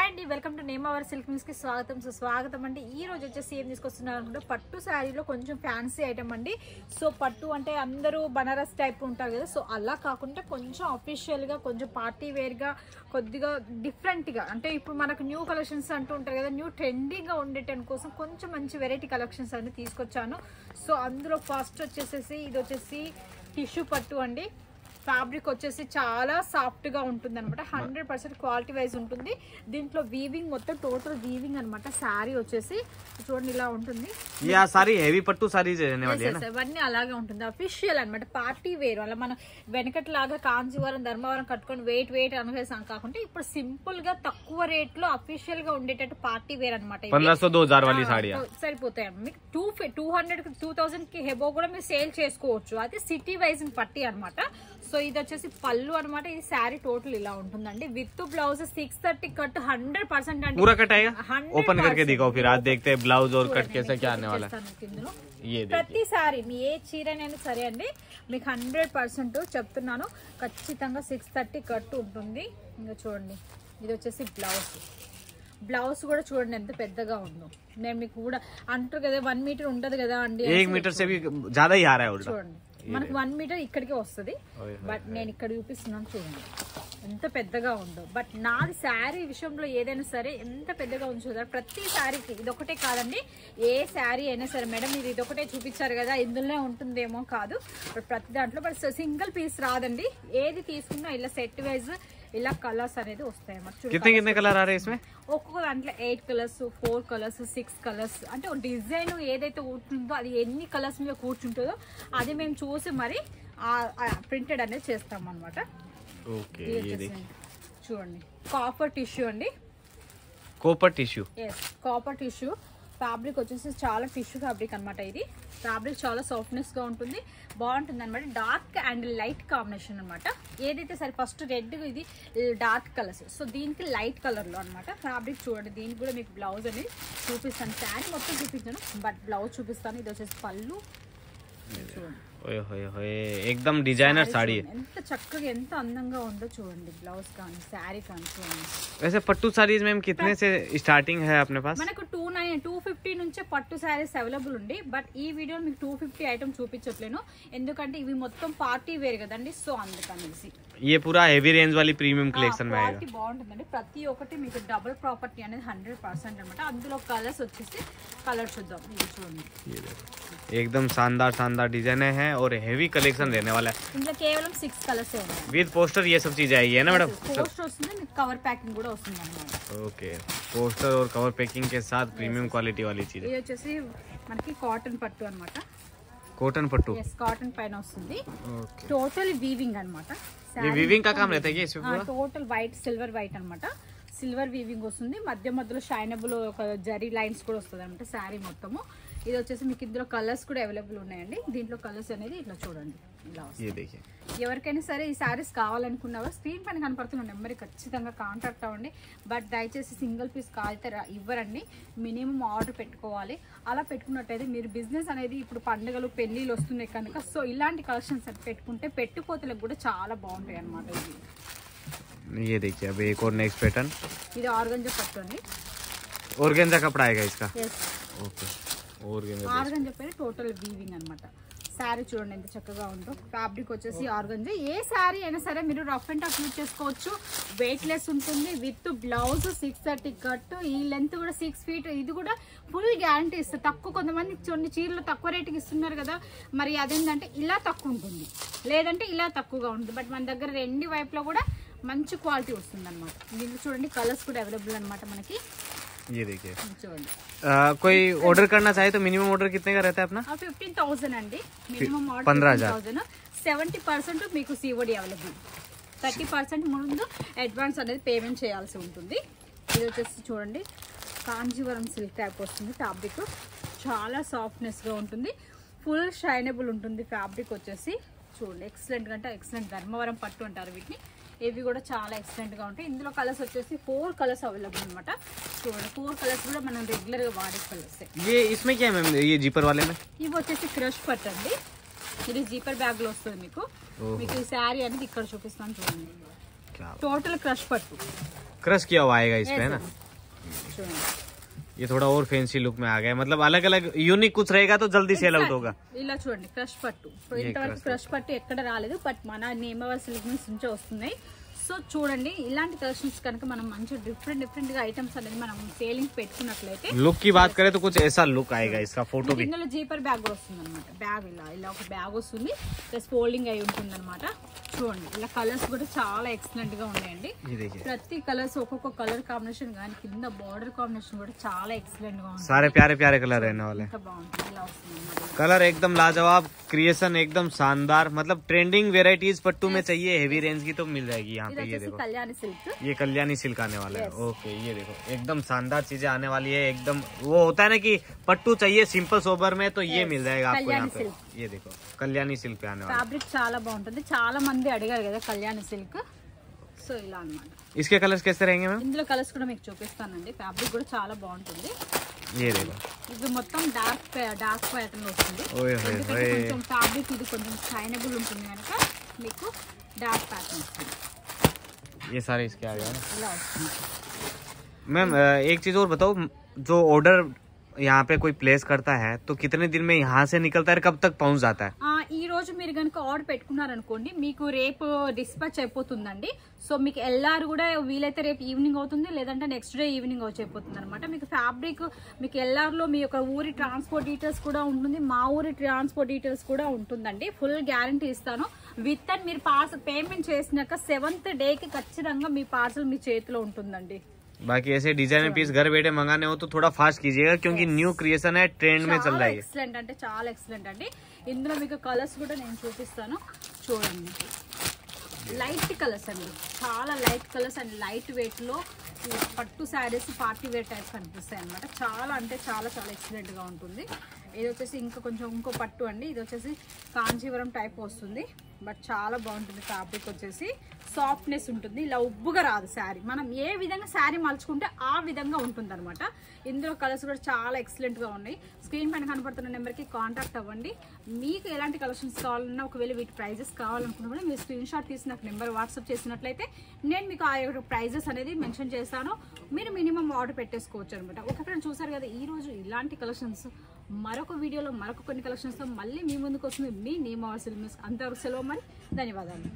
అండి welcome to name our silk mills కి స్వాగతం అండి. ఈ రోజు వచ్చేసి ఏం తీసుకొస్తున్నారు అంటే పట్టు శారీలో కొంచెం ఫ్యాన్సీ ఐటమ్ అండి. సో పట్టు అంటే అందరూ బనారస్ టైప్ ఉంటారు కదా, సో అలా కాకుండా కొంచెం అఫీషియల్ గా కొంచెం పార్టీ వేర్ గా కొద్దిగా డిఫరెంట్ గా, అంటే ఇప్పుడు మనకు న్యూ కలెక్షన్స్ అంటూ ఉంటారు కదా, న్యూ ట్రెండింగ్ గా ఉండేటం కోసం కొంచెం మంచి వెరైటీ కలెక్షన్స్ అన్ని తీసుకొచ్చాను. సో అందులో ఫస్ట్ వచ్చేసేసి ఇది వచ్చేసి టిష్యూ పట్టు అండి. ఫ్యాబ్రిక్ వచ్చేసి చాలా సాఫ్ట్ గా ఉంటుంది అనమాట, 100% క్వాలిటీ వైజ్ ఉంటుంది. దీంట్లో వీవింగ్ మొత్తం టోటల్ వీవింగ్ అనమాట. శారీ వచ్చేసి చూడండి ఇలా ఉంటుంది. ఇవన్నీ అలాగే ఉంటుంది, అఫీషియల్ అనమాట, పార్టీ వేర్. అలా మనం వెనకట్లాగా కాంచీవరం ధర్మవరం కట్టుకొని వెయిట్ అనుభవిస్తాం కాకుండా ఇప్పుడు సింపుల్ గా తక్కువ రేట్ లో అఫీషియల్ గా ఉండేటట్టు పార్టీ వేర్ అనమాట. సరిపోతాయి మీకు 200-2000 కి హెబో కూడా మీరు సేల్ చేసుకోవచ్చు. అది సిటీ వైజ్ పట్టి అనమాట. సో ఇది వచ్చేసి పళ్ళు అనమాట. ఇది శారీ టోటల్ ఇలా ఉంటుందండి విత్ బ్లౌజ్ 630 కట్ 100% అండి. पूरा कट आएगा, ओपन करके दिखाओ फिर आज देखते हैं ब्लाउज और कट कैसे क्या आने वाला है. ప్రతి సారీ మీ ఏ చీరనైనా సరే అండి మీకు 100% చెప్తున్నాను, ఖచ్చితంగా 630 కట్ ఉంటుంది. ఇంకా చూడండి ఇది వచ్చేసి బ్లౌజ్ కూడా చూడండి ఎంత పెద్దగా ఉందో. నేను మీకు కూడా అంటారు కదా 1 మీటర్ ఉంటది కదా అండి, 1 మీటర్ से भी ज्यादा ही आ रहा है. చూడండి మనకు 1 మీటర్ ఇక్కడికే వస్తుంది, బట్ నేను ఇక్కడ చూపిస్తున్నాను చూడండి ఎంత పెద్దగా ఉందో. బట్ నాది శారీ విషయంలో ఏదైనా సరే ఎంత పెద్దగా ఉంచు, ప్రతి శారీకి ఇదొకటే కాదండి, ఏ శారీ అయినా సరే మేడం మీరు ఇదొకటే చూపించారు కదా ఇందులోనే ఉంటుందేమో కాదు, ప్రతి దాంట్లో బట్ సింగిల్ పీస్ రాదండి. ఏది తీసుకున్నా ఇలా సెట్ వైజ్ ఇలా కలర్స్ అనేది వస్తాయి అన్నమాట. ఒక్కొక్క దాంట్లో 8 కలర్స్, 4 కలర్స్, 6 కలర్స్, అంటే డిజైన్ ఏదైతే ఉంటుందో అది ఎన్ని కలర్స్ మీద కూర్చుంటుందో అది మేము చూసి మరి ప్రింటెడ్ అనేది చేస్తాం అనమాట. చూడండి కాపర్ టిష్యూ అండి, కాపర్ టిష్యూ ఫ్యాబ్రిక్ వచ్చేసి చాలా టిష్యూ ఫ్యాబ్రిక్ అనమాట. ఇది ఫ్యాబ్రిక్ చాలా సాఫ్ట్నెస్ గా ఉంటుంది, బాగుంటుంది అనమాట. డార్క్ అండ్ లైట్ కాంబినేషన్ అనమాట. ఏదైతే సరే ఫస్ట్ రెడ్, ఇది డార్క్ కలర్స్, సో దీనికి లైట్ కలర్ లో అనమాట. ఫ్యాబ్రిక్ చూడండి. దీనికి కూడా మీకు బ్లౌజ్ అనేది చూపిస్తాను, శారీ మొత్తం చూపించాను బట్ బ్లౌజ్ చూపిస్తాను. ఇది వచ్చేసి పళ్ళు చూడండి, एकदम डिजाइनर साड़ी है. ఎంత చక్కగా ఎంత అందంగా ఉందో చూడండి. బ్లౌజ్ కానీ శారీ కానీ చూడండి. वैसे पट्टू साड़ीज मैम कितने से स्टार्टिंग है अपने पास? మనకు 250 నుంచే పట్టు శారీస్ అవైలబుల్ ఉంది. బట్ ఈ వీడియో మీకు 250 ఐటమ్ చూపించట్లేను, ఎందుకంటే ఇవి మొత్తం పార్టీ వేర్ కదండి, సో అందుకనేసి. ये पूरा हेवी रेंज वाली प्रीमियम कलेक्शन में आएगा. బాగుంటుందండి. ప్రతి ఒక్కటి మీకు డబుల్ ప్రాపర్టీ అనేది 100% అనమాట. అందులో కలర్స్ వచ్చేసి కలర్ చూద్దాం. ఇది చూడండి एकदम शानदार डिजाइन है और हेवी कलेक्शन रहने वाला है. ఇందులో కేవలం 6 కలర్స్ ఉన్నాయి. विद पोस्टर ये सब चीज आएगी है ना मैडम? పోస్టర్ వస్తుంది, మీకు కవర్ ప్యాకింగ్ కూడా వస్తుంది అన్నమాట. ओके, पोस्टर और कवर पैकिंग के साथ प्रीमियम क्वालिटी वाली चीज. ఇది వచ్చేసి మనకి కాటన్ పట్టు అన్నమాట. कॉटन पट्टू, కాటన్ పైన వస్తుంది. టోటల్ వీవింగ్ అన్నమాట. ये वीविंग का काम रहता है इसमें पूरा? టోటల్ వైట్, సిల్వర్ వైట్ అన్నమాట. సిల్వర్ వీవింగ్ వస్తుంది, మధ్యలో షైనబుల్ ఒక జరీ లైన్స్ కూడా వస్తుంది అనమాట శారీ మొత్తము. ఇది వచ్చేసి మీకు ఇందులో కలర్స్ కూడా అవైలబుల్ ఉన్నాయండి. దీంట్లో కలర్స్ అనేది ఇట్లా చూడండి ఇలా వస్తుంది. ఎవరికైనా సరే ఈ శారీస్ కావాలనుకున్నావా స్క్రీన్ పైన కనపడుతున్న నెంబర్ ఖచ్చితంగా కాంటాక్ట్ అవ్వండి. బట్ దయచేసి సింగిల్ పీస్ కాల్తే ఇవ్వరండి, మినిమం ఆర్డర్ పెట్టుకోవాలి. అలా పెట్టుకున్నట్టయితే మీరు బిజినెస్ అనేది ఇప్పుడు పండుగలు పెళ్లిళ్ళు వస్తున్నాయి కనుక, సో ఇలాంటి కలెక్షన్స్ పెట్టుకుంటే పెట్టుకోతలకు కూడా చాలా బాగుంటాయి అనమాట. ये देखिए अब एक और नेक्स्ट पैटर्न. ఇది ఆర్గంజా పట్టు అండి. ऑर्गेन्जा कपड़ा आएगा इसका? ఓకే, ఆర్గంజా పైన టోటల్ వీవింగ్ అనమాట. శారీ చూడండి ఎంత చక్కగా ఉందో. ఫ్యాబ్రిక్ వచ్చేసి ఆర్గంజా. ఏ శారీ అయినా సరే మీరు రఫ్ అండ్ టఫ్ యూజ్ చేసుకోవచ్చు, వెయిట్ లెస్ ఉంటుంది. విత్ బ్లౌజ్ 630 కట్, ఈ లెంత్ కూడా 6 ఫీట్. ఇది కూడా ఫుల్ గ్యారంటీ ఇస్తుంది. తక్కువ కొంతమంది కొన్ని చీరలు తక్కువ రేటుకి ఇస్తున్నారు కదా, మరి అదేంటంటే ఇలా తక్కువ ఉంటుంది, లేదంటే ఇలా తక్కువగా ఉంటుంది. బట్ మన దగ్గర రెండు వైపులో కూడా మంచి క్వాలిటీ వస్తుంది అనమాట. దీంట్లో చూడండి కలర్స్ కూడా అవైలబుల్ అనమాట మనకి. ये देखिए कोई ऑर्डर करना चाहे तो मिनिमम ऑर्डर कितने का रहता है अपना? 15,000 అండి మినిమం ఆర్డర్. 15,000. 70% మీకు సిఓడి అవైలబుల్. 30% ముందు అడ్వాన్స్ అనేది పేమెంట్ చేయాల్సి ఉంటుంది. ఇది వచ్చేసి చూడండి కాంజీవరం సిల్క్ టైప్ వస్తుంది. ఫ్యాబ్రిక్ చాలా సాఫ్ట్నెస్ గా ఉంటుంది, ఫుల్ షైనబుల్ ఉంటుంది. ఫ్యాబ్రిక్ వచ్చేసి చూడండి ఎక్సలెంట్ అంటే ఎక్సలెంట్. ధర్మవరం పట్టు అంటారు వీటిని. ఇవి కూడా చాలా ఎక్సలెంట్ గా ఉంటాయి. ఇందులో కలర్స్ వచ్చేసి 4 కలర్స్ అవైలబుల్ అనమాట. చూడండి 4 కలర్స్ కూడా మనం రెగ్యులర్ గా వాడే కలర్స్. इसमें क्या है ये जीपर वाले में? ఇవి వచ్చేసి క్రష్ పట్టు అండి. ఇది జీపర్ బ్యాగ్ లో వస్తుంది మీకు. మీకు ఈ శారీ అనేది ఇక్కడ చూపిస్తాను చూడండి. టోటల్ క్రష్ పట్టు. क्रश किया हुआ आएगा इस पे, है ना? చూడండి ये थोड़ा और फैंसी लुक में आ गया, मतलब अलग अलग यूनिक कुछ रहेगा तो जल्दी सेल आउट होगा। ఇలా చూడండి క్రష్ పట్టు. ఇంతవరకు క్రష్ పట్టు ఎక్కడ రాలేదు, బట్ మన నేమవర్ సిల్క్ మిల్స్ నుంచే వస్తున్నాయి. సో చూడండి ఇలాంటి కలెక్షన్స్ కనుక మనం మంచి డిఫరెంట్ గా ఐటమ్స్ అనేది మనం సేలింగ్ పెట్టుకున్నట్లయితే लुक की बात करें तो कुछ ऐसा लुक आएगा इसका, फोटो भी ఇందులో జీపర్ బ్యాగ్ కూడా వస్తుంది అనమాట. బ్యాగ్ ఇలా ఒక బ్యాగ్ వస్తుంది, ప్లస్ ఫోల్డింగ్ అయి ఉంటుంది అనమాట. చూడండి ఇలా కలర్స్ కూడా చాలా ఎక్సలెంట్ గా ఉన్నాయండి. ये देखिए ప్రతి కలర్స్ ఒక్కొక్క కలర్ కాంబినేషన్ కానీ కింద బార్డర్ కాంబినేషన్ కూడా చాలా ఎక్సలెంట్ గా ఉంది. सारे प्यारे प्यारे कलर रहने वाले हैं। ఎంత బాగుంటుంది ఇలా వస్తుంది అన్నమాట. कलर एकदम लाजवाब, क्रिएशन एकदम शानदार, मतलब ट्रेंडिंग वेराइटीज पट्टू में चाहिए हेवी रेंज की तो मिल जाएगी यहाँ ఇది पे। ये వచ్చేసి देखो కళ్యాణి సిల్క్. ये कल्याणी सिल्क आने वाला है। ओके ये देखो एकदम शानदार चीजें आने वाली है, एकदम वो होता है ना कि पट्टू चाहिए सिंपल सोबर में तो ये मिल जाएगा आपको यहाँ पे। ये देखो कल्याणी सिल्क पे आने वाला ఫ్యాబ్రిక్ చాలా బాగుంటుంది. చాలా మంది అడిగారు కదా కళ్యాణి సిల్క్. సో ఇలా అన్నమాట. है। इसके कलर्स कैसे रहेंगे मैम? ఇందులో కలర్స్ కూడా మీకు చూపిస్తానండి. ఫ్యాబ్రిక్ కూడా చాలా బాగుంటుంది. ये देखो ఇది మొత్తం డార్క్ ప్యాటర్న్ వస్తుంది. ओए होए ఎందుకంటే होए కొంచెం ఫ్యాబ్రిక్ ఇది కొంచెం షైనబుల్ ఉంటుంది కనుక మీకు డార్క్ ప్యాటర్న్ వస్తుంది. ये सारे इसके आ गया ना ఇలా వస్తుంది. मैम। एक चीज और बताओ, जो ऑर्डर यहाँ पे कोई प्लेस करता है तो कितने दिन में यहाँ से निकलता है, कब तक पहुँच जाता है? ఈ రోజు మీరు కనుక ఆర్డర్ పెట్టుకున్నారనుకోండి మీకు రేపు డిస్పాచ్ అయిపోతుందండి. సో మీకు ఎల్ఆర్ కూడా వీలైతే రేపు ఈవినింగ్ అవుతుంది, లేదంటే నెక్స్ట్ డే ఈవినింగ్ వచ్చి అయిపోతుంది అనమాట. మీకు ఫ్యాబ్రిక్ మీకు ఎల్ఆర్ లో మీ యొక్క ఊరి ట్రాన్స్పోర్ట్ డీటెయిల్స్ కూడా ఉంటుంది, మా ఊరి ట్రాన్స్పోర్ట్ డీటెయిల్స్ కూడా ఉంటుందండి. ఫుల్ గ్యారంటీ ఇస్తాను. విత్ అండ్ మీరు పార్సల్ పేమెంట్ చేసినాక 7th డేకి ఖచ్చితంగా మీ పార్సల్ మీ చేతిలో ఉంటుందండి. बाकी ऐसे डिजाइनर पीस घर बैठे मंगाने हो तो थोड़ा फास्ट कीजिएगा, क्योंकि न्यू क्रिएशन है, ट्रेंड में चल रहा है। ఎక్సలెంట్ అంటే చాలా ఎక్సలెంట్ అండి. ఇందులో మీకు కలర్స్ కూడా నేను చూపిస్తాను చూడండి. లైట్ కలర్స్ అండి, చాలా light colours and light weight లో పట్టు శారీస్ పార్టీ వేర్ టైప్ కనిపిస్తాయి అనమాట. చాలా అంటే చాలా ఎక్సలెంట్ గా ఉంటుంది. ఇది వచ్చేసి ఇంకో పట్టు అండి. ఇది వచ్చేసి కాంచీవరం టైప్ వస్తుంది, బట్ చాలా బాగుంటుంది. ఫ్యాబ్రిక్ వచ్చేసి సాఫ్ట్నెస్ ఉంటుంది, ఇలా ఉబ్బుగా రాదు శారీ. మనం ఏ విధంగా శారీ మలుచుకుంటే ఆ విధంగా ఉంటుంది అనమాట. ఇందులో కలర్స్ కూడా చాలా ఎక్సలెంట్ గా ఉన్నాయి. స్క్రీన్ పైన కనపడుతున్న నెంబర్కి కాంటాక్ట్ అవ్వండి. మీకు ఎలాంటి కలెక్షన్స్ కావాలన్నా, ఒకవేళ వీటి ప్రైజెస్ కావాలనుకున్నా కూడా మీరు స్క్రీన్ షాట్ తీసి నాకు నెంబర్ వాట్సాప్ చేసినట్లయితే నేను మీకు ఆ యొక్క ప్రైజెస్ అనేది మెన్షన్ చేస్తాను. మీరు మినిమం ఆర్డర్ పెట్టేసుకోవచ్చు అనమాట. ఒకప్పుడు చూసారు కదా ఈ రోజు ఇలాంటి కలెక్షన్స్ మరొక వీడియోలో మరొక కొన్ని కలెక్షన్స్తో మళ్ళీ మీ ముందుకు వస్తుంది మీ నేమవర్ సిల్క్ మిల్స్. అంతవరకు సెలవు మరి, ధన్యవాదాలు.